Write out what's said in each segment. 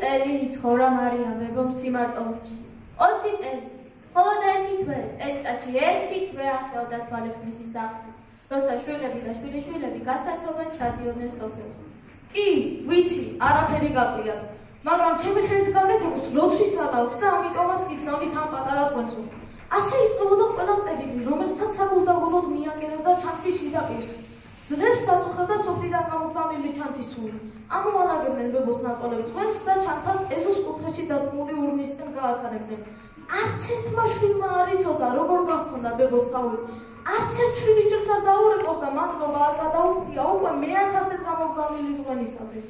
წელი იცხოვრა მარიამე მომციმარტოვში. 20 წელი. მხოლოდ ერთი თვე, წელიწადში ერთი თვე ახდენდა თვალებს მისი სახლი, როცა შვილები და შვილიშვილები გასართობენ ჩადიოდნენ სოფელში. კი, ვიცი, არაფერი გაგვიათ, მაგრამ ჩემი ხელით გაგეთებოს ლოცვის სალაოქს და ამიტომაც გიცნავნით ამ პატარა წვენს. ასე იწყებოდა ყველა წერილი, რომელსაც საბოლოოდ მიაკერებდა ჩანთის ზედაპირს. ძლებს საწუხებდა სოფლიდან გამოგზავნილი ჩანთის სული. ამოანაგებდნენ ბებოს ნაწყოლები წვენს და ჩანთას ეზოს კუთხეში დადგმული ურნისკენ გააქარებდნენ. არც ერთმა შვილმა არ იცოდა, როგორ გახონდა ბებოს თავი. არც ერთ შვილიშვილს არ დაურეკოს და მადლობა არ გადაუხდია უკვე მე-1000-ად გამოგზავნილი წვენისათვის.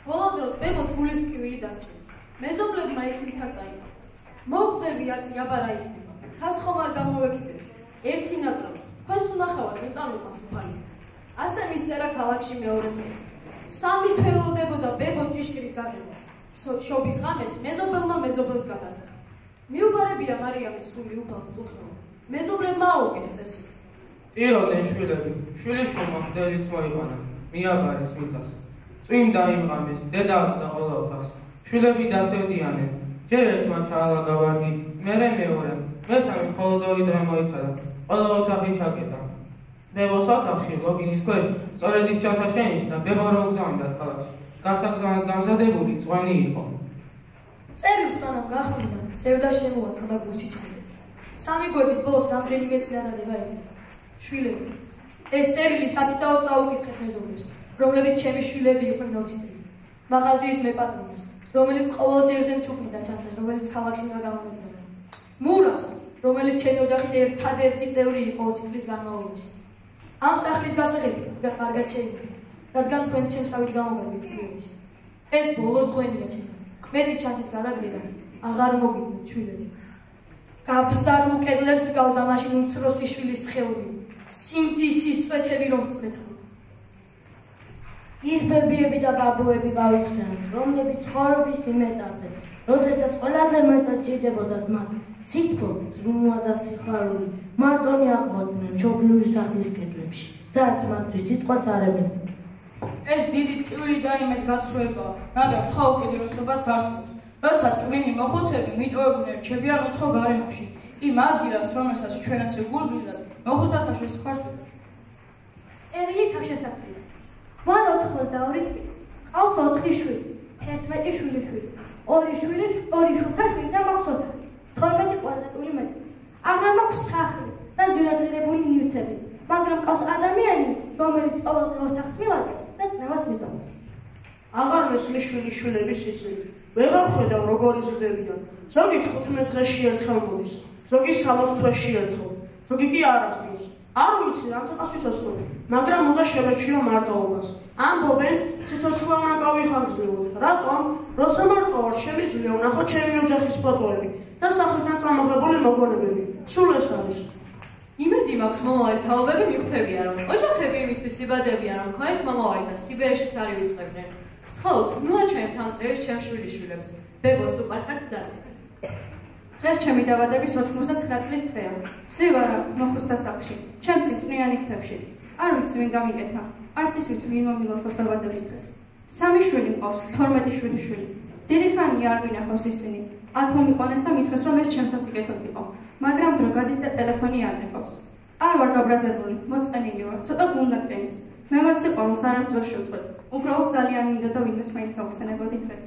ბოლო დროს ბებოს გულის ტკივილი დასჭირდა. მეზობლებმა იქნით წაიღეს. მოუხდები ათი აბარა იქნება. თას ხომ არ გამოვეკიდეთ. ერთი ნაკრები. თქვენს უნახავად მოწამლებას უხალი. ასე მისწერა ქალაქში მეორე დღეს. 3 თვე ელოდებოდა ბებო ჭიშკრის გაგებას. შობის ღამეს მეზობელმა მეზობელს გადადგა. მიუბარებია მარიამის სული უფალს წუხნო. მეზობლებმა აუგეს წესი. ტიროდნენ შვილები. შვილიშვილმა მდელიც მოიყვანა. მიაბარეს მიწას. წვიმ დაიმღამეს, დედა და ყოლა ოთახს. შვილები დასევდიანენ. ჯერ ერთმა ჩაალაგა ვარგი, მერე მეორემ. მესამე მხოლოდ 2 დღე მოიცადა. ყოლა ოთახი ჩაკეტა. ბებოს ოთახში ლოგინის ქვეშ სწორედ ის ჩანთა შენიშნა, ბებო რომ გზავნდათ ქალაქში. გასაგზავნად გამზადებული წვენი იყო. წერილს სანამ გახსნიდა, სევდა შემოაწყდა და გულში ჩაიგდა. 3 გვერდის ბოლოს რამდენიმე წინადადება ეძებდა. შვილები. ეს წერილი სათითაოდ წაუკითხეთ მეზობლებს, რომლებიც ჩემი შვილები იყვნენ 20 წელი. მაღაზიის მეპატრონეს, რომელიც ყოველ ჯერზე მჩუქნიდა ჩანთას, რომელიც ქალაქში უნდა გამომეძებნა. მურას, რომელიც ჩემი ოჯახის ერთადერთი წევრი იყო 20 წლის განმავლობაში. ამ სახლის გასაღები კარგად შეიგეთ, რადგან თქვენ ჩემსავით გამოგარდით წვენში. ეს ბოლო წვენია ჩემი. მეტი ჩანთის გადაგდება, აღარ მოგიძნოთ შვილები. გაბზარულ კედლებს გავდა მაშინ უმცროსი შვილის სხეული. სიმდისის წვეთები რომ წვეთავ. ის ბებიები და ბაბუები გავიხსენოთ, რომლებიც ცხოვრობის იმეტებზე, როდესაც ყველაზე მეტად ჭირდებოდათ მათ სითბო, ზრუნვა და სიხარული, მარტონი აყვავდნენ მშობლიური სახლის კედლებში. ზართ მათთვის სიტყვაც არ ებედნენ. ეს დიდი ტკივილი და იმედ გაცრუებაა, მაგრამ სხვა უკიდურესობაც არსებობს. როცა ტკბილი მოხუცები მიტოვებდნენ რჩებიან უცხო გარემოში, იმ ადგილას, რომელსაც ჩვენ ასე გულგრილად მოხუცთათვის ხარს ვუწევთ. წერილი თავშესაფრია. მან 82 წლის, ყავს 4 შვილი, 11 შვილიშვილი, 2 შვილთაშვილი და მაქვს ოთახი, 12 კვადრატული მეტრი. აღარ მაქვს სახლი და ძვირადღირებული ნივთები, მაგრამ ყავს ადამიანი, რომელიც ყოველდღე ოთახს მილაგებს და წნევას მისდევს. აღარ მესმის შვილიშვილების სიცილი. ვეღარ ხედავ როგორ იზრდებიან. ზოგი 15 დღეში ერთხელ მოდის, ზოგი 3 თვეში ერთხელ, ზოგი კი არასდროს. არ ვიცი რამთანაც ვისასწორი, მაგრამ უნდა შევეჩიო მარტოობას. ამბობენ, სიცოცხლე უნდა გავიხარჯლოთ. რატომ? როცა მარტო ვარ, შემიძლია ვნახოთ ჩემი ოჯახის ფოტოები და სახლიდან წამოღებული მოგონებები. სულ ეს არის. იმედი მაქვს მომავალი თაობები მიხვდებიან, რომ ოჯახები იმისთვის იბადებიან, რომ ქონეთ მომავალი და სიბერეშიც არ ივიწყებდნენ. გთხოვთ, ნუ აჩვენებთ ამ წერილს ჩემს შვილიშვილებს. ბებოც უყარხართ ძალიან. დღეს ჩემი დაბადების 99 წლის დღეა. ვზივარა მოხუცთა სახლში, ჩემს წვნიანის თებში. არ ვიცი ვინ გამიკეთა, არც ის ვიცი ვინ მომილოცავს დაბადების დღეს. 3 შვილი მყავს, 12 შვილიშვილი. დიდი ხანია არ ვინახავს ისინი. აქ მომიყვანეს და მითხრეს, რომ ეს ჩემსაც იკეთოთ იყო, მაგრამ დრო გადის და ტელეფონი არ ნეყავს. არ ვარ გაბრაზებული, მოწყენილი ვარ, ცოტა გუნდა კენიც. მე მათ სიყვარულს არასდროს შევწყვეტ. უბრალოდ ძალიან მინდა და ვინმეს მაინც გავხსენებოდი დღეს.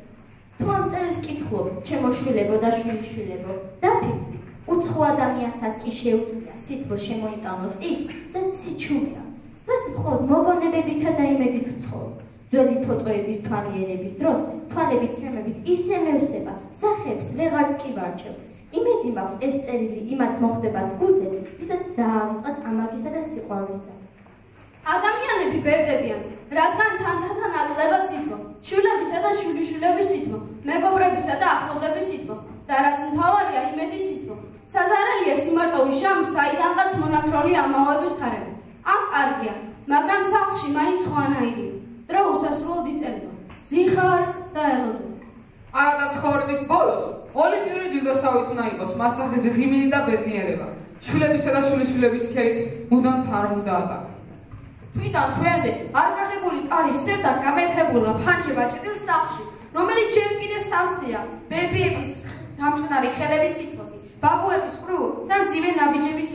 თუ ამ წერილს კითხულობთ, ჩემო შვილებო და შვილიშვილებო, დაფიქრდი, უცხო ადამიანსაც კი შეუძლია სითბო შემოიტანოს იქ, რაც სიჩუმეა. დღეს მხოლოდ მოგონებებითა და იმედით ვცხოვრობ. ძველი ფოტოების თვალიერების დროს თვალები ცემებით ისე მევსება, სახეებს ვეღარც კი ვარჩევ. იმედი მაქვს ეს წერილი იმათ მოხდებათ გულზე, ვისაც დაავიწყათ ამაგისა და სიყვარულის დაკარგვა. ადამიანები ბერდებიან, რადგან თანდათან აკლდება სითბო, შვილებისა და შვილიშვილების სითბო, მეგობრებისა და ახლობლების სითბო და რაც მთავარია იმედი სითბო. საზარელია სიმარტოვის ჟამს, საიდანღაც მონაქროლი ამაოების ხარები. ამ კარგია, მაგრამ სახლში მაინც ხვანაირია. დრო უსასრულოდ იწერება. ზიხარ და ელოდები. არა ცხოვრების ბოლოს ოლიმპიური ჯილდოსავით უნდა იყოს მასახის ღიმილი და ბედნიერება. შვილებისა და შვილიშვილების ქერით მუდამ თარ უნდა ატარო. თვითონ თვერდე არ გაღებული კარი სევდა გამერხებულა ფანჯება ჭრილ სახლში, რომელიც ჯერ კიდე სავსეა, ბებიების დამჭნარი ხელების სიტყვები, ბაბუების ყრუ და მძიმე ნაბიჯების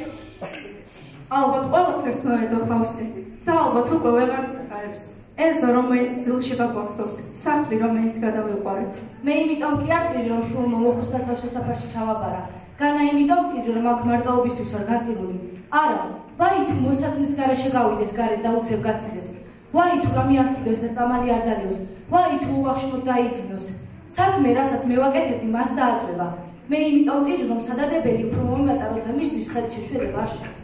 ალბათ ყველაფერს მოედო ხავსი და ალბათ უკვე ვეღარ წაყარებს. ეზო, რომელიც ძილში გაგვახსოვს, სახლი, რომელიც გადავიყვარეთ. მე იმიტომ კი არ ვტირი, რომ შვილმა მოხუცთა თავშესაფარში ჩავაბარა. განა იმიტომ ვტირი, რომ აქ მარტოობისთვის ვარ გატირული. არა, ვაი თუ მოსაქმის გარეშე გავიდეს, გარეთ და უცებ გაცილდეს. ვაი თუ რა მიახტიდეს და წამალი არ დალიოს. ვაი თუ უახშმოდ დაიძინოს. საქმე, რასაც მე ვაკეთებდი, მას დააწვევა. მე იმიტომ ვტირი, რომ სადადებელი უფრო მომატა, როცა მისთვის ხელით შეშველება არ შეეძლო.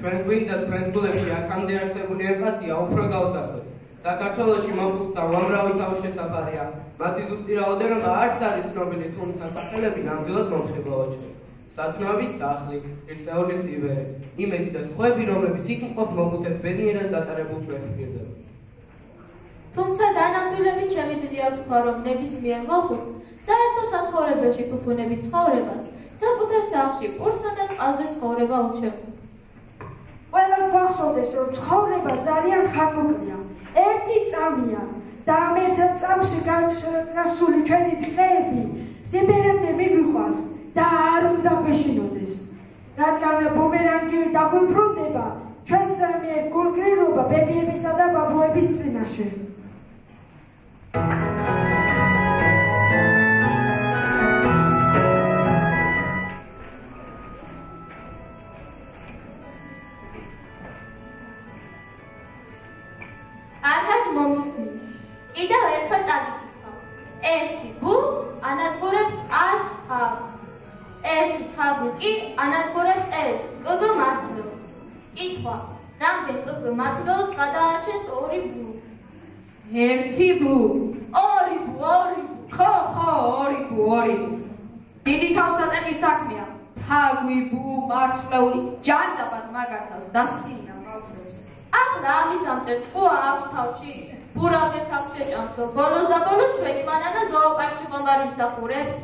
ჩვენ გვინდა თქვენს გულებში აქამდე არსებული ემპათია უფრო გავზარდოთ. საქართველოში მომხდარ უამრავი თავშესაფარია. მათი ზუსტი რაოდენობა არც არის ცნობილი, თუმცა სახელები ნამდვილად მომხიბლავ ჩვენს. სათნოების სახლი, ერთსაულის იბერე, იმედი და სხვები, რომლებიც იქ მყოფ მოხუცებს ბედნიერად დატარებულ ჩვენს პირდება. თუმცა დანამდვილებით შემიძლია ვთქვა, რომ ნებისმიერ მოხუცს საერთო საცხოვრებელში ფუფუნებით ცხოვრებას საკუთარ სახლში პურსა და წყალზე ცხოვრება უჩვენებია. ყველას გვახსოვდეს, რომ ცხოვრება ძალიან ხანმოკლეა, ერთი წამია და ამ ერთ წამში გასული ჩვენი დღეები სიბერემდე მიგვიყვანს და არ უნდა გვეშინოდეს. რადგან ბუმერანგი დაგვიბრუნდება ჩვენს მიერ გულგრილობა ბებიებისა და ბაბუების წინაშე. Arhat momusni. Კიდევ ერთხელ წაგიკითხავ. ერთი ბუ ანადგურებს 100 თაგვ. ერთი თაგვი კი ანადგურებს 1 კგ მართლობას. კითხვა: რამდენ კგ მართლობას გადაარჩენს 2 ბუ? ერთი ბუ. 2 ბუ. ხო, 2 ბუ. დიდი თავსატეხის საქმეა. თაგვი, ბუ, მარცვლეული ჯანდაბად მაგათავს დასკინა ბავშვებს. ახლა ამის ამტერ ჭკუა აქვს თავში. ბურამდე თავს შეჭამსო. ბოლოს და ბოლოს ჩვენი მანანა ზოოპარკში ხომარ იმსახურებს.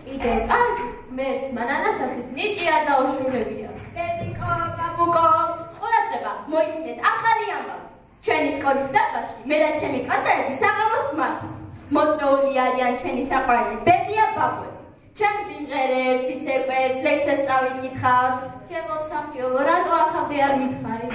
კიდე კარგი, მეც მანანასათვის ნიჭი არ დაუშურებია. დედიკო, ბაბუკო, ყურადღება, მოიცნეთ ახალი ამბავი. ჩვენი სკოლის დაბაში მე და ჩემი კლასელები საღამოს ვმართავ. მოწვეული არიან ჩვენი საყვარელი ბებია ბაბუები. ჩემი სიმღერები, ცეკვებს, ლექსებს წავიკითხავთ. ჩემო მსახიობო, რატო აქამდე არ მითხარი?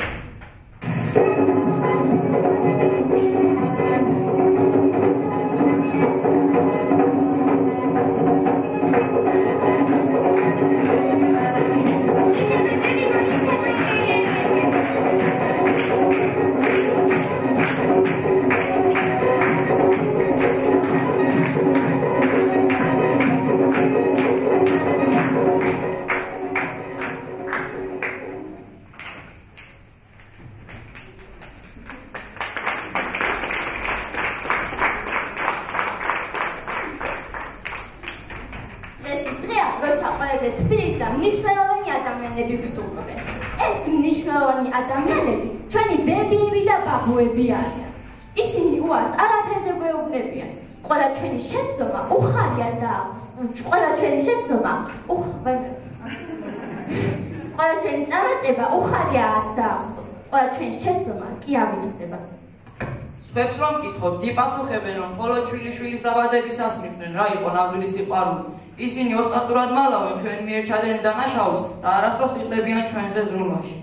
ადამიანები ჩვენი ბებიები და ბაბუები არიან. ისინი უარს არათანზე გვეუბნებიან. ყველა ჩვენი შეცდომა უხარია და ყველა ჩვენი წარმატება უხარია და ყველა ჩვენი შეცდომა კი ავიწყდება. სხვებს რომ გითხოთ, იპასუხებენ, რომ მხოლოდ შვილიშვილის დაბადების ასმიქდნენ, რა იყო ნამდვილი სიყვარული. ისინი ოსტატურად მალავენ ჩვენ მიერ ჩადენილ დანაშაულს და არასდროს იყლებიან ჩვენზე ზრუნვაში.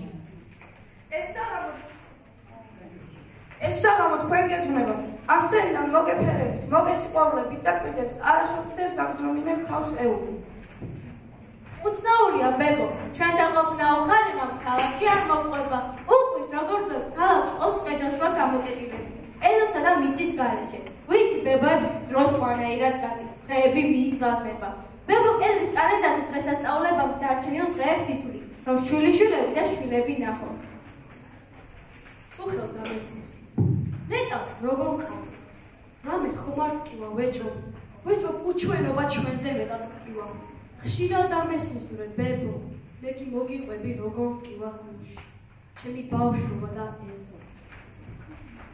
ეს საღამო თქვენ გეძვნებათ, არცენიდან მოგეფერებით, მოგესიყვარულებით და კვირდებით, არასოდეს გაგზრომინებ თავს ეუბნი. უცნაურია ბებო, ჩვენ დაყოფნა უხარება ქალაქში არ მოყვება. უყვის როგორც ქალაქში ოსტყედელშუა გამოკეტილები. ეზოსა და მიწის გარეშე. ვიცი ბებოები დროს ყანაირად გადის, დღეები მიიზღაზნება. ბებო კედლის კანედაზე დღესასწაულებამ დარჩენილ დღეებს ითვლის, რომ შვილიშვილები და შვილები ნახოს. სულ გამესის. ნეტა როგორ მყავს? რამე ხომ არ ტკივა ვეჭო უჩვენობა ჩვენზე მეტად ტკივა. ხშირად ამესიზრე ბებო, მე კი მოგიყვები როგორ ტკივა გულში. ჩემი ბავშვობა და ეზო.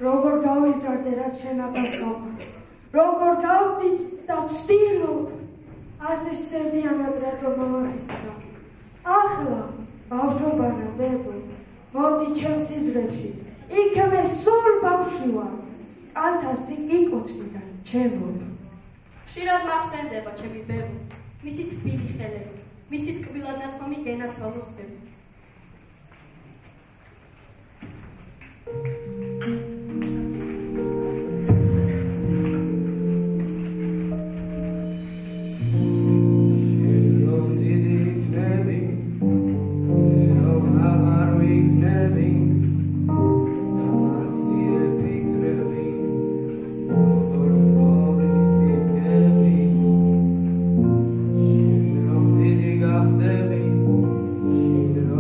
როგორ გავიზარდე რაც შენ აბასობა. როგორ გავდით და ვცდილობ. ასე სევდიანად რატო მომაყიდა. ახლა ბავშვობანა ბებო, მოდი ჩემს სიზღრებში. იქ მე სულ ბავშვი ვარ. კალთას იკოცნი და ჩემო. ხშირად მახსენდება ჩემი ბებო, მისი თბილი ხელები, მისი ტკბილად ნათქვამი გენაცვალოსები. She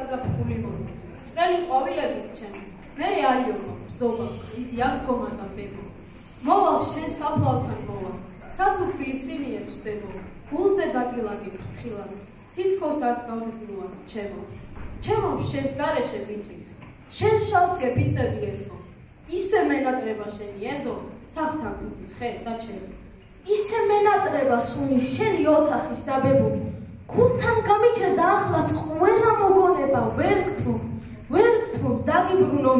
გაზაფხული მოდის. ჭრელი ყვავილები ჩემი. მე აიომა, ზობა, დიდი აღდგომა და ბებო. მოვალ შენ საფლავთან მოვალ. საფუთბილი ცინიებს ბებო. გულზე დაგილაგებ ფრთხილად. თითქოს არც გავზრდილოა ჩემო. ჩემო შენს გარეშე ვიტრის. შენ შალს გეფიცები ერთო. ისე მენატრება შენი ეზო, სახთან თუთის ხე და ჩემი. ისე მენატრება სუნი შენი ოთახის დაბებო. გულთან გამიჩერდა ახლაც ყველა მოგონება ვერ გთმო დაგიბრუნო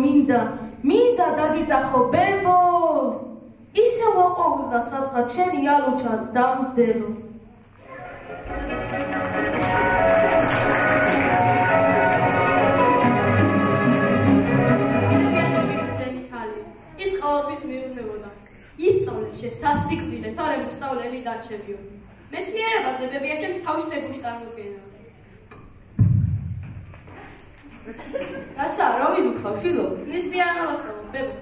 მინდა დაგიძახო ბებო. ისე ვაყვავილდა სადღაც შენი ალუჩა დამდებო. ის ყოველთვის მიუღებოდა. ისწავლე შენ სასიკვდილე, თორე მოსწავლელი დარჩებიო. მეცნიერებაზე ბებია ჩემს თავისებური წარმოდგენა. რასა, რომ იზუქავ შვილო? ნისლიანობასო, ბებო.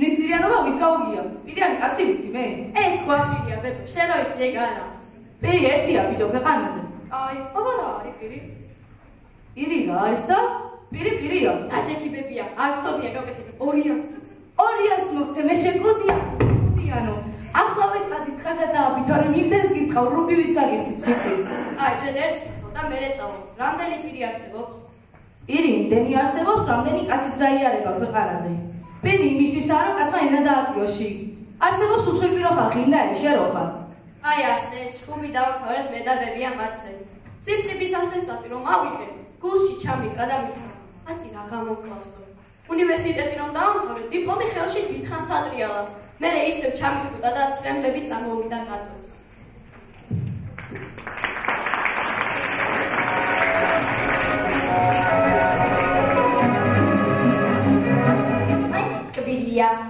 ნისლიანობა ვის გაუგია? პირიანი კაცი ვიცი მე? ეს ყვავილია, ბებო, შენ რო იცი ეგ არა. პირი ერთია ვიდეო ქვეყანაზე. აი, აბა რა არის პირი? პირი რა არის და? პირია. დაჭექი ბებია, არ ცოდია გავკეთე 200 200 მოხდე მე შეგოდიანო. ახლავე წადითხა და დააბითო რომ იმდენს გითხავ რომ მივით გაგიხდით ფიქრის. აი, ჯერ ერთი და მერე წავალ. რამდენი პირი არსებობს? პირი იმდენი არსებობს, რამდენი კაცის დაიარება ქვეყანაზე. პირი იმისთვისაა, რომ კაცმა ენა დააკიოში. არსებობს უცხოპირო ხალხი, და შენ რო ხარ? აი ასე, ჩხუბი დავაქორეთ მე და ბებია მაცელი. სიძების ასეთად რომ ავიღე, გულში ჩამიკრა და მითხრა. კაცი რა გამოკლავსო. უნივერსიტეტი რომ დაამთავრე, დიპლომი ხელში გითხან სატრიალა. მერე ისევ ჩამიკრუტა და ცრემლები წამოვიდა გაწევს.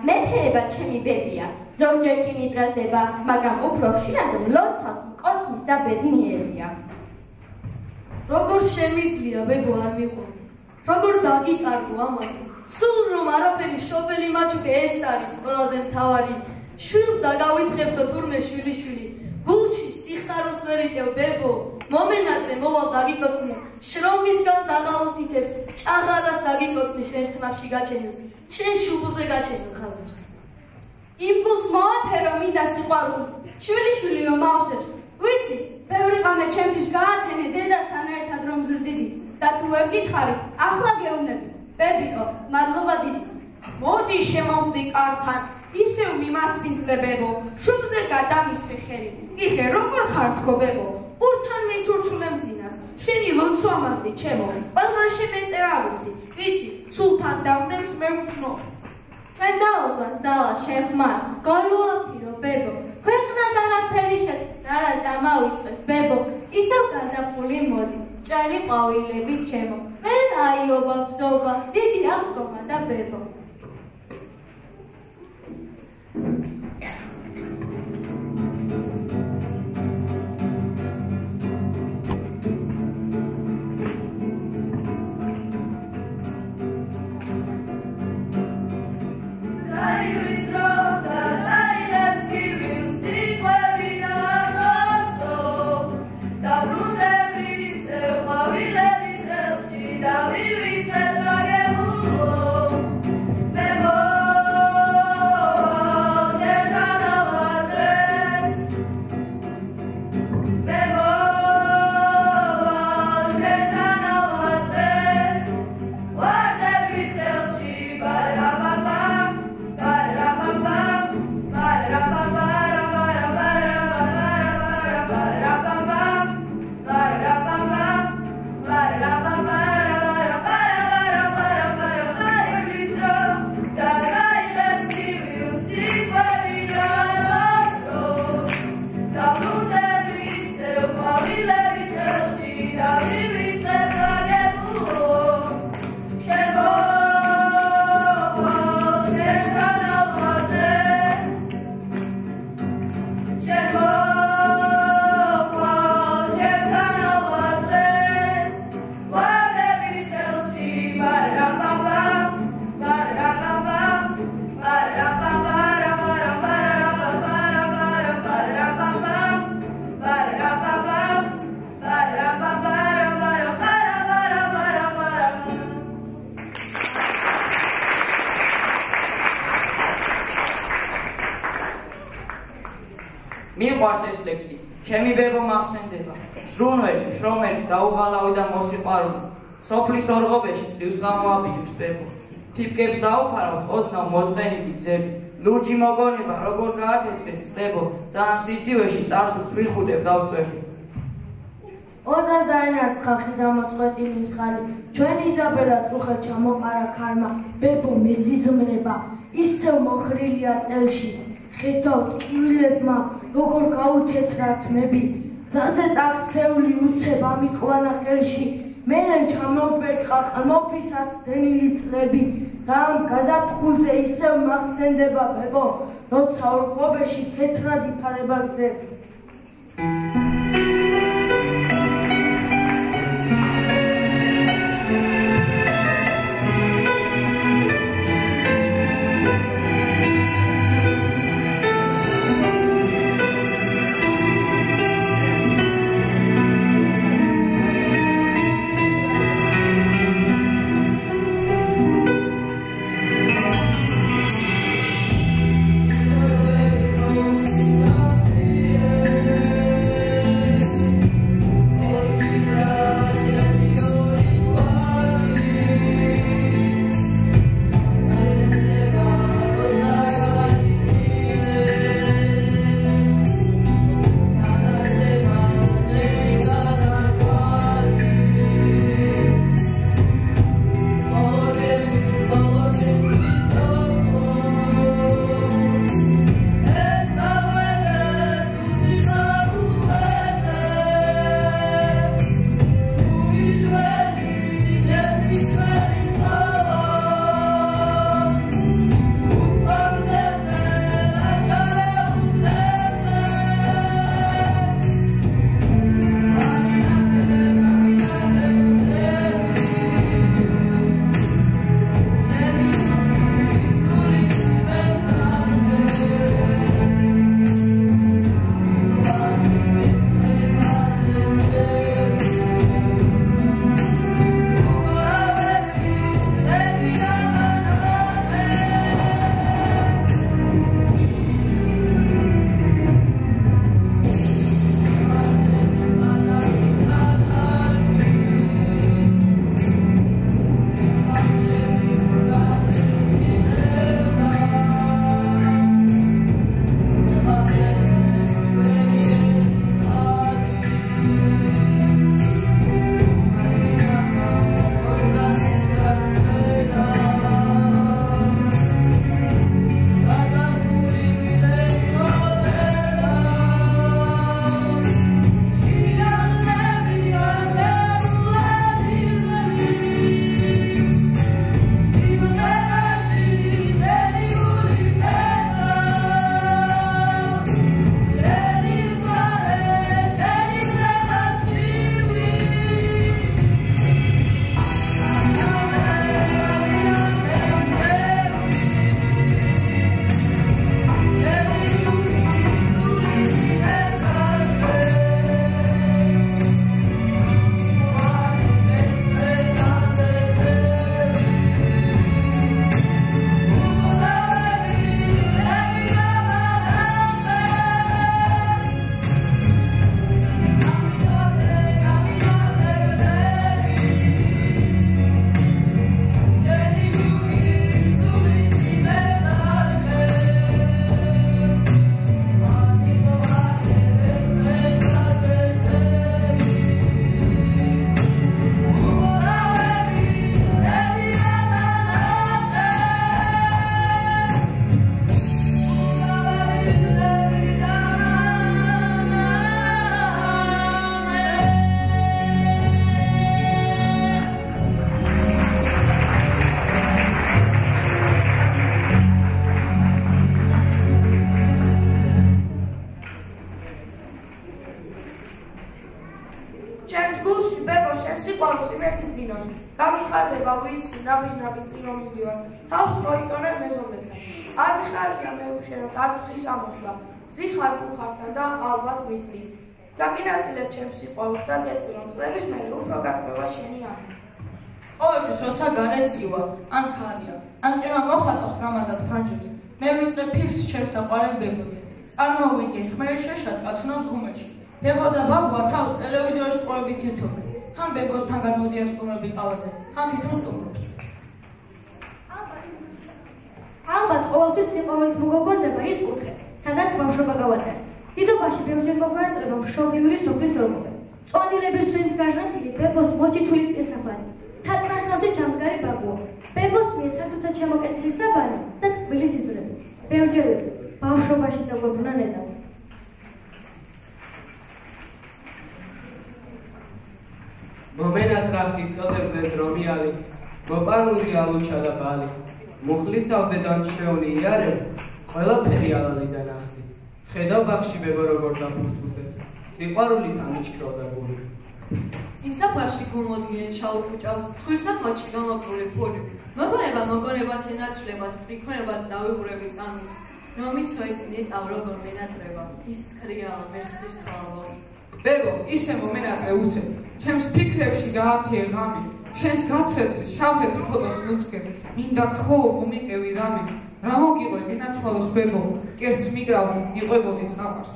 მეფეება ჩემი ბებია, ზოგჯერ კი მიდრაზდება, მაგრამ უფრო ხშირად ლოცავს, მკოცნის და ბედნიერია. როგორ შემიძლია ბებო არ მიყვანი? როგორ დაგიკარგო ამათი? სულ რომ არაფერი შობელი მაჩუქე ეს არის ყველაზე მთავარი. შვილს დაგავიწყებსო თურმე შვილიშვილი. გულში სიხაროს ვერ იწევ ბებო. მომენატრე მოვალ დაგიკოცნი. შრომისგან დაღალუთითებს, ჭაღარას დაგიკოცნი შენ თმაფში გაჩენილს. შენ შუბლზე გაჩენილ ხაზებს. იმ გულს მოაფერო მინდა სიყვარულით. შვილიშვილი რომ ავსებს. ვიცი, ბევრი ღამე ჩემთვის გაათენე დედასთან ერთად რომ ზრდიდი. და თუ ვერ გითხარი, ახლა გეუბნები. ბებიკო, მადლობა დიდი. მოდი შემოვდი კართან, ისევ მიმასპინძლე ბებო, შუბლზე გადამისვი ხელი. იხე, როგორ ხარ თქო ბებო? ურთან მეჩურჩულე მძინას. შენი ლოცვა მანდი ჩემო, ყველგან შემეწევა ვიცი, სულთან დავდებს მე ვცნო. ჩვენ დაუძვას დავა შეხმარ, გოლუაფირო ბებო, ქვეყნად არაფერი არა დამავიწყეთ ბებო, ისევ გაზაფხული მოდის, ჭრელი ყვავილები ჩემო, ვერ აიობა ბრძობა, დიდი აღდგომა და ბებო. მიყვარს ეს ლექსი. ჩემი ბებო მახსენდება. ზრუნველი, შრომელი, დაუღალავი და მოსიყვარული. სოფლის ორღობეში წვირს გამოაბიჯებს ბებო. თიფკებს დაუფარავთ ოდნავ მოწყენილი გზები. ლურჯი მოგონება როგორ გაათეთრეთ წლებო და ამ სისივეში წარსულს ვიხუდებ დავწვევი. ორდას დაენარცხა ხიდამოწყვეტილი მსხალი, ჩვენი იზაბელა წუხად ჩამოყარა ქარმა, ბებო მეზიზმრება, ისევ მოხრილია წელში, ხედავთ კივილებმა, როგორ გაუთეთრა თმები, გზაზე წაქცეული უცებ ამიყვანა ხელში, მერე ჩამოვერტყა ყმოფისად დენილი წლები, და ამ გაზაფხულზე ისევ მახსენდება ბებო, როცა ორღობეში თეთრად იფარება გზები. გამიხარდება ვიცი ნაბიჯ-ნაბიჯ წინ მიდივარ თავს მოიწონებ მეზობლებთან არ მიხარია მე უშენო კარწის ამოსვლა ზიხარ ხუხართან და ალბათ მისლი გაგინაწილებ ჩემს სიყვარულს და გეტყვი რომ წლების მერე უფრო გაგყვება შენი არი ყოველთვის როცა გარეცივა ან ხარია ან ყიმა მოხატავს რამაზად ფანჯებს მე ვიწყებ ფიქს ჩემს საყვარელ ბებოზე წარმოვიდგენ ხმერის შეშად კაცუნავს ღუმელში. ბებო და ბაბუა თავს ტელევიზორის ყურებით ირთობენ. თან ბებოსთან გადმოდიან სტუმრები ყავაზე, თან თვითონ სტუმრობს. ალბათ ყოველთვის სიყვარულით მოგოგვანდება ის კუთხე, სადაც ბავშვობა გავატარეთ. დიდობაში ბევრჯერ მოგვიანტრება მშობლიური სოფლის ორმოღე. წვანილების სვით გაჟღენთილი ბებოს მოჭითული წესაფარი. საწნახელში ჩამდგარი ბაბუა. ბებოს მიერ სათუთად შემოკეთილი საბანი და ტკბილი სიზმრები. ბევრჯერ ვიტყვი, ბავშვობაში დაგვებრუნა ნეტავ. მომენატრახის ტოტებზე დრომიალი, მოპარული ალუჩა და ბალი. მუხლის თავზე დამჩეული იარები, ყველაფერი ალალიდან ახდი. ხედავ ბაღში ბებო როგორ დაფუძნდეთ, სიყვარულით ამიჩქროდა გული. წინსაფარში გულმოდგინე შალ კუჭავს, ცხვირსაფლათში გამოკრული ფული. მოგონებას ენაცვლებას, ტრიქონებას დავიღურები წამის. რომიცოეთ ნეტავ როგორ მენატრება, ის სქრიალა მერცხლის თვალო. ბებო, ისე მომენატრე უცებ, ჩემს ფიქრებში გაათიე ღამი. შენს გაცეთრი, შავთეთრ ფოტოს ლუცკე, მინდა გთხოვო მომიყევი რამე. რა მოგიყვე გენაცვალოს ბებო, კერც მიგრავდი, იყვებოდი ზღაპარს.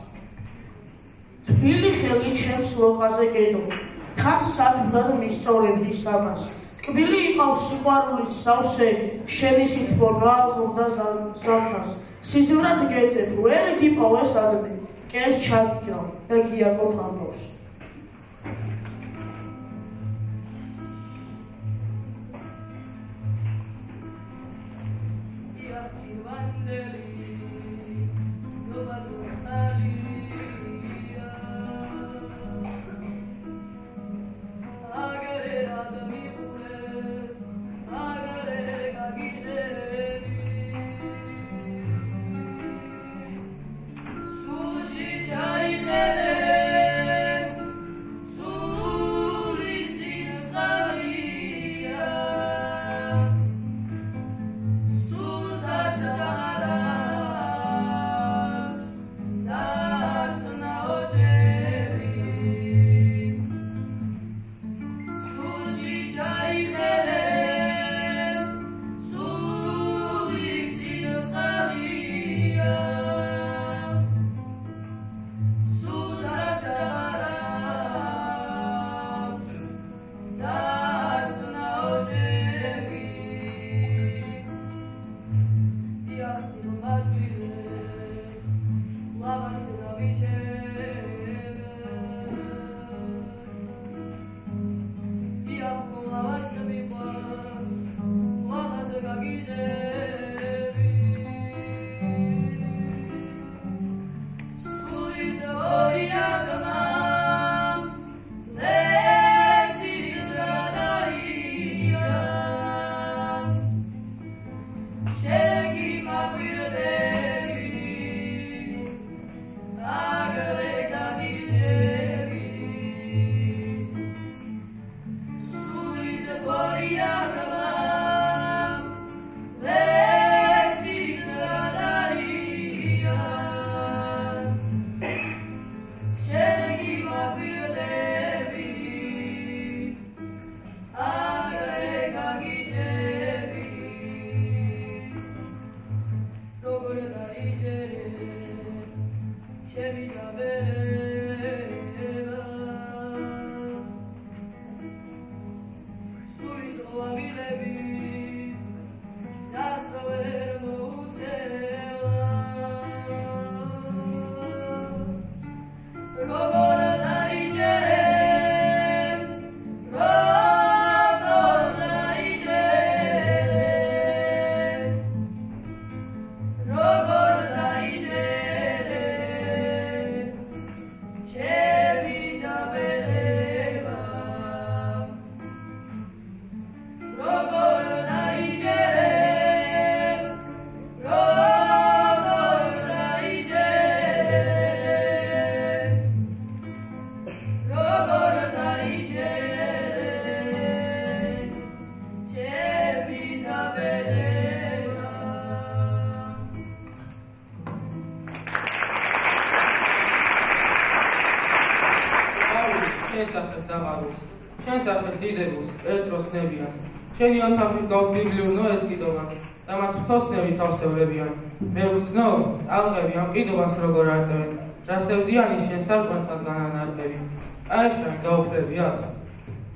თბილი ხელი ჩემს ლოყაზე გედო, თან საქმრად მისწორებდი სამას. ტკბილი იყავს სიყვარულის სავსე, შენი სითბო გაალღობდა ზამთარს. სიზმრად გეცეთ, ვერ გიპოვე სადმე, კერს ჩაგიგრავ და გიაკობ ამბავს. შენ სახელს დიდებულს, პეტროს ნებიას, შენი ოთახი გავს ბიბლიურ ნოეს კიდოვანს, და მას ფრთოსნებით ავსებლებიან. მე ვცნობ, ტალღები ამ კიდობას როგორ აწევენ, რასევდიანი შენ სარკმელთან განანარგები. აიშანი გაუფლებიათ.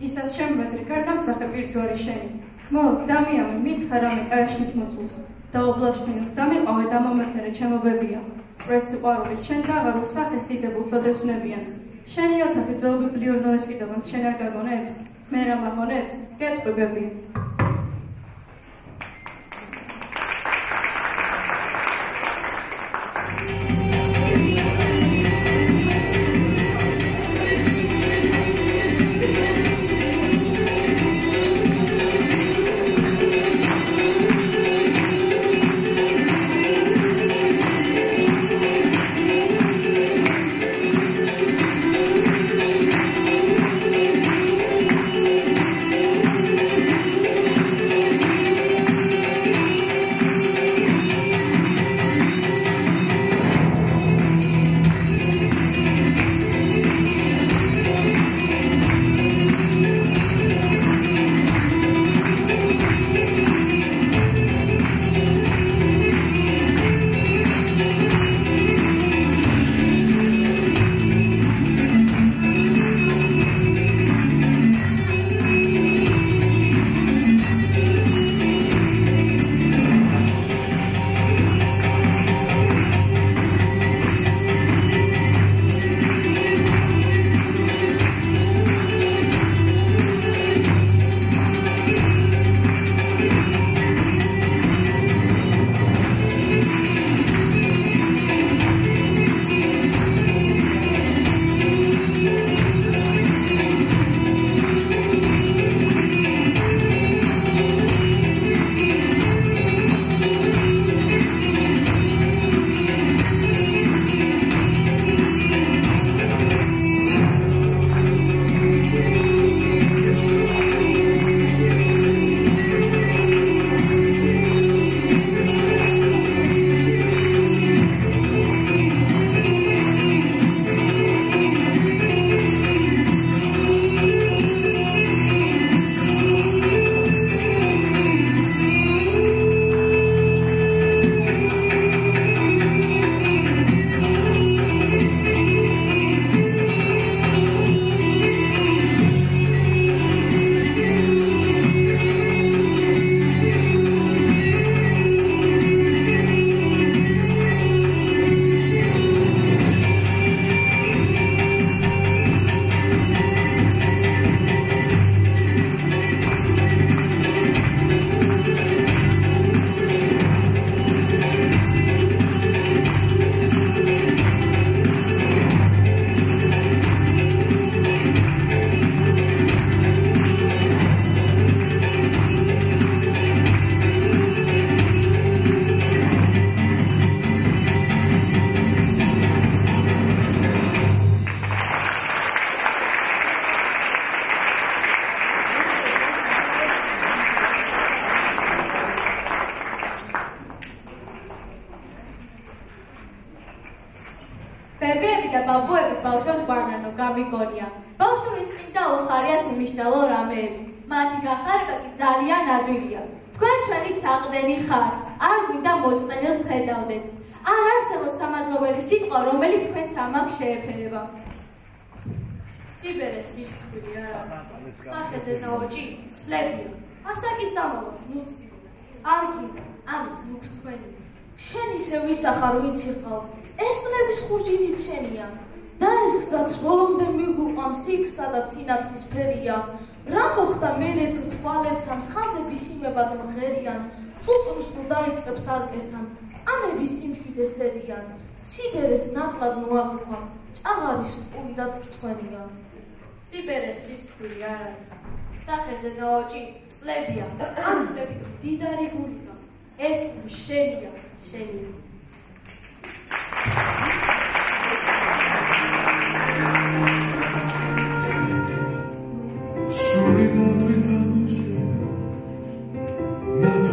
ისაც შემბედრი გარდამცახე პირჯვარი შენი. მო, დამიამე, მითხა რამე კაეშნით მოწულს და ობლაშნინს დამიყავე დამომერთერე ჩემობებია. ჭვრეთ სიყვარულით შენ დაღარულ სახეს დიდებულს ოდესუნებიანს. შენი ოთახი ძველ ბიბლიურ ნოეს კიდობანს შენ არ გაგონებს, მე რა მაღონებს, გეტყვიბებია. ბებიები და ბაბუები ბავშვებს გვარნანო გამიგონია. ბავშვის წმინდა უხარიათ უმნიშვნელო რამეები. მათი გახარება კი ძალიან ადვილია. თქვენ ჩვენი საყრდენი ხარ, არ გვინდა მოწყენილს ხედავდეთ. არ არსებობს სამადლოველი სიტყვა, რომელიც თქვენს ამაკ შეეფერება. სიბერე სისხლი არა. სახეზე ნაოჭი წლებია. ასაკის დამავალს ნუცდიო. არ გინდა ამის მუქცხვენი. შენ ისე ვისახარ ვინც იყავ. ეს წლების ხურჯინით შენია. და ეს გზაც ბოლომდე მიგვიყვანს იქ, სადაც სინათლის ფერია. რა მოხდა მერე თუ თვალებთან ხაზების იმებად მღერიან, წუწუნს ნუ დაიწყებს არკესთან, წამების სიმშვიდე სერიან. სიბერეს ნაკლად მოაგვქვა, ჭაღარის ყურილად გრცხვენია. სიბერე სისხლი არ არის. სახეზე ნაოჭი წლებია. ამ წლებით დიდარი გულია. ეს შენია, შენია. Not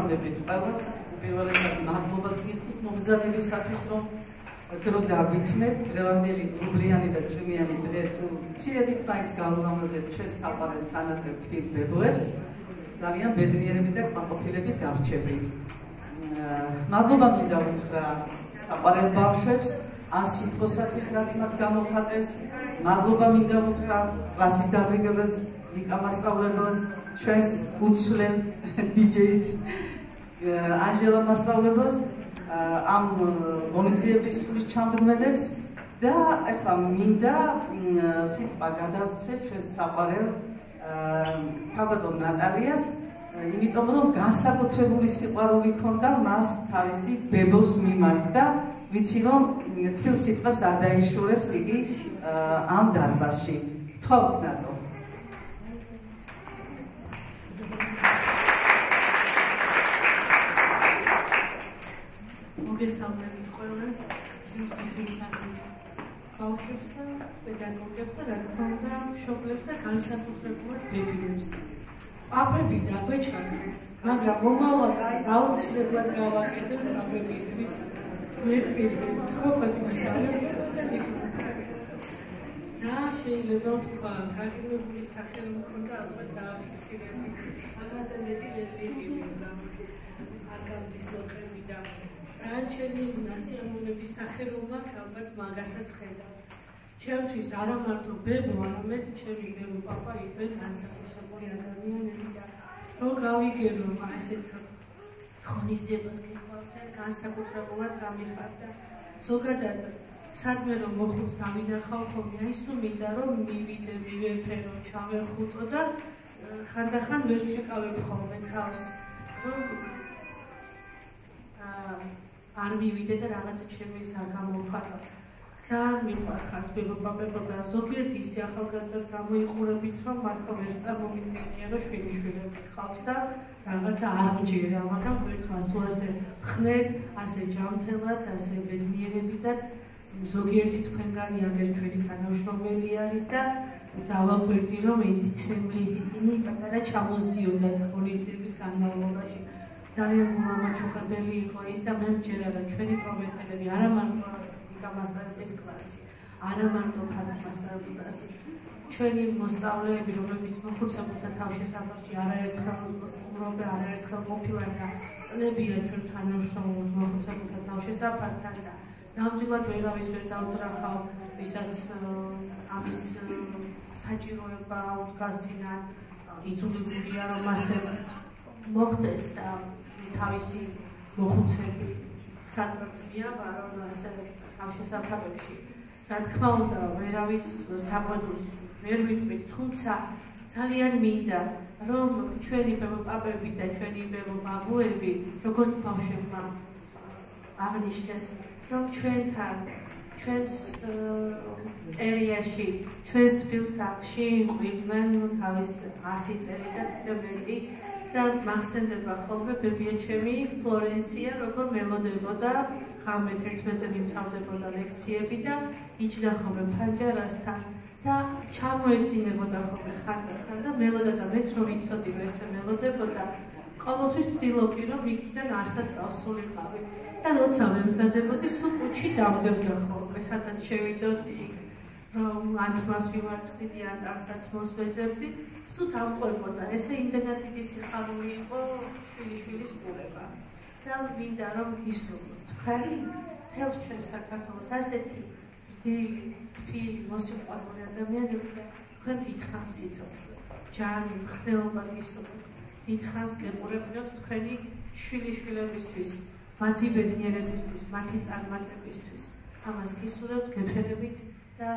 მოგესალმებით ყველას. პირველად მადლობას გიხდით მოგზაურობისათვის, რომ დრო დავითმეთ დღევანდელი რუბლიანი და წვიმიანი დღე თუ ცირედით მაინც გაულამაზეთ ჩვენს საყვარელ სანათლებ თბილ ბებოებს. ძალიან ბედნიერები და კმაყოფილებით გავრჩებით. მადლობა მინდა უთხრა საყვარელ ბავშვებს ამ სიტყვისათვის, რაც მათ გამოხატეს. მადლობა მინდა უთხრა კლასის დამრიგებელს, ლიკა მასწავლებელს, ჩვენს უცვლელ DJ-ს, ანჟელა მასწავლებელს, ამ ღონისძიების სულის ჩამდგმელებს და ახლა მინდა სიტყვა გადავსცე ჩვენს საყვარელ ქალბატონ ნატალიას, იმიტომ რომ განსაკუთრებული სიყვარული ჰქონდა მას თავისი ბებოს მიმართ და ვიცი რომ თბილ სიტყვებს არ დაიშურებს იგი ამ დარბაზში. გთხოვთ ნატო. მოგესალმებით ყველას, ჩემს გიმნაზიის ბავშვებს და პედაგოგებს და რა თქმა უნდა მშობლებს და განსაკუთრებულად ბებიებს. პაპები დაგვეჩაგრეთ, მაგრამ მომავალ წელს აუცილებლად გავაკეთებ პაპებისთვის მერპირდები, ხო პატიმასწავლებლება და ლიკვიდაცია. რა შეიძლება ვთქვა, გაგიბრებული სახელი მქონდა, ალბათ დააფიქსირებდი. მაგაზე მეტი ვერ მიგივიდა. აკავდის ლოყები და რაჩენი ნასიამოვნების სახელობა ალბათ მაგასაც ხედავ. ჩემთვის არა მარტო ბებო, არამედ ჩემი ბებო პაპა იყვნენ განსაკუთრებული ადამიანები და რომ გავიგერო ასეთ ღონისძიებას გიყავდა, განსაკუთრებულად გამიხარდა. ზოგადად სადმე რომ მოხუც დავინახავ ხოლმე, აი სულ მინდა რომ მივიდე, მივეფერო, ჩავეხუტო და ხანდახან ვერც ვიკავებ ხოლმე თავს, რომ არ მივიდე და რაღაცა ჩემი ის არ გამოვხატო. ძალიან მიყვარხართ ბებო-პაპებო და ზოგიერთი ისე ახალგაზრდად გამოიყურებით, რომ მართლა ვერ წარმომიდგენია, რომ შვილიშვილები გყავთ და რაღაცა არ მჯერა, მაგრამ გვერდმას ასე ხნეთ, ასე ჯანმრთელად, ასე ბედნიერებიდან ზოგიერთი თქვენგანი აგერ ჩვენი თანამშრომელი არის და დავაკვირდი, რომ იციცრებლის ისინი პატარა ჩამოსდიოდათ ღონისძიების განმავლობაში. ძალიან მამაჩუქებელი იყო ის და მე მჯერა რომ ჩვენი პროფესორები არა მარტო ლიკა მასწავლებლის კლასი, არა მარტო ფართო მასწავლებლის კლასი, ჩვენი მოსწავლეები, რომლებიც მოხუცებულთა თავშესაფარში არაერთხელ მოსწავლობენ, არაერთხელ ყოფილან და წლებია ჩვენ თანამშრომლობთ მოხუცებულთა თავშესაფართან და ნამდვილად ვერავის ვერ დავძრახავ, ვისაც ამის საჭიროება უდგას წინან, იძულებულია რომ ასე მოხდეს და თავისი მოხუცები საკმაყოფილია ბარონ ასე თავშესაფარებში. რა თქმა უნდა, ვერავის საყვედურს ვერ ვიტყვით, თუმცა ძალიან მინდა, რომ ჩვენი ბებო-პაპები და ჩვენი ბებო-ბაბუები, როგორც ბავშვებმა აღნიშნეს, რომ ჩვენთან, ჩვენს ტერიაში, ჩვენს თბილ სახლში იყვნენ თავის 100 წელი და კიდევ მეტი და მახსენდება ხოლმე ბებია ჩემი ფლორენცია, როგორ მელოდებოდა ღამე 11-ზე მიმთავრდებოდა ლექციები და იჯდა ხოლმე ფანჯარასთან და ჩამოეძინებოდა ხოლმე ხანდახან და მელოდა და მეც რომ ვიცოდი რომ ესე მელოდებოდა, ყოველთვის ვცდილობდი რომ იქიდან არსად წავსულიყავი და როცა ვემზადებოდი, სულ კუჩი დავდებდა ხოლმე, სადაც შევიდოდი რომ ანთმას ვიმარცხნიდი ან არსად მოსვეძებდი, სულ დამყვებოდა. ესე იმდენად დიდი სიხარული იყო შვილიშვილის ყურება და მინდა რომ გისურვოთ თქვენ მთელს ჩვენს საქართველოს ასეთი ძდილი, თბილი, მოსიყვარული ადამიანები და თქვენ დიდხანს სიცოცხლე, ჯანი, ხნეობა გისურვოთ, დიდხანს გეყურებინოთ თქვენი შვილიშვილებისთვის, მათი ბედნიერებისთვის, მათი წარმატებისთვის. ამას გისურვებთ გეფერებით და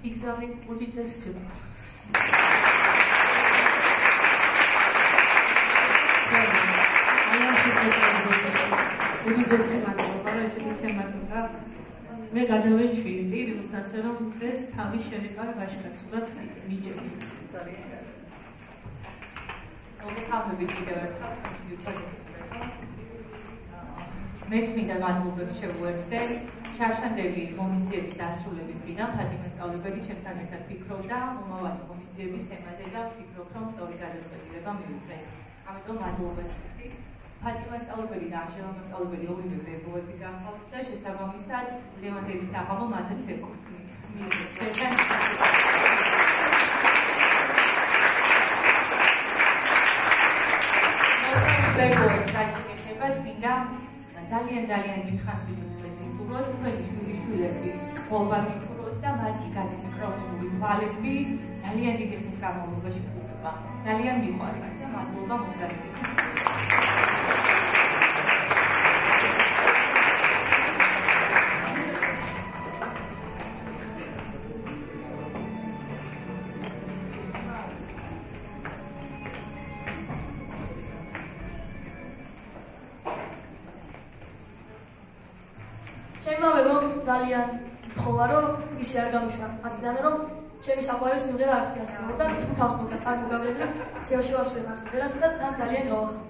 გიგზავნით უდიდეს სიყვარულს. უდიდესი მადლობა, რომ ესეთი თემატიკა მე გადავეჩვიე ტირილს, ასე რომ დღეს თავი შევიყარე ვაჟკაცურად მიჯერდი. მოგესალმებით კიდევ ერთხელ. მეც მინდა მადლობებს შევუერთდე შარშანდელი ღონისძიების დასრულების დღიდან ფატიმე სწავლებელი ჩემთან ერთად ფიქრობდა მომავალი ღონისძიების თემაზე და ვფიქრობ, რომ სწორი გადაწყვეტილება მივიღეს. ამიტომ მადლობას ვთქვი. ფატიმა სწავლებელი და აღჟელა მოსწავლებელი ორივე ბებოები გახლავთ და შესაბამისად დღევანდელი საღამო მათაც ეკუთვნით. ბებოებს რაჭინებად მინდა ძალიან დიდხანს იმოწყეთ მისურვოთ თქვენი შვილიშვილები ყობა მისურვოთ და მათი გაცისკრონებული თვალების ძალიან დიდი ხნის განმავლობაში გუყობა. ძალიან მიყვარხართ და მადლობა მოგზაურობისთვის. ჩემმა ბებომ ძალიან თხოვა რომ ისე არ გამიშვა აქედან რომ ჩემი საყვარელი სიმღერა არ შეასრულო და თუ თავს არ მოგავლეს რა სიოშევაშლებ არ სიმღერას და ძალიან გავახარდა.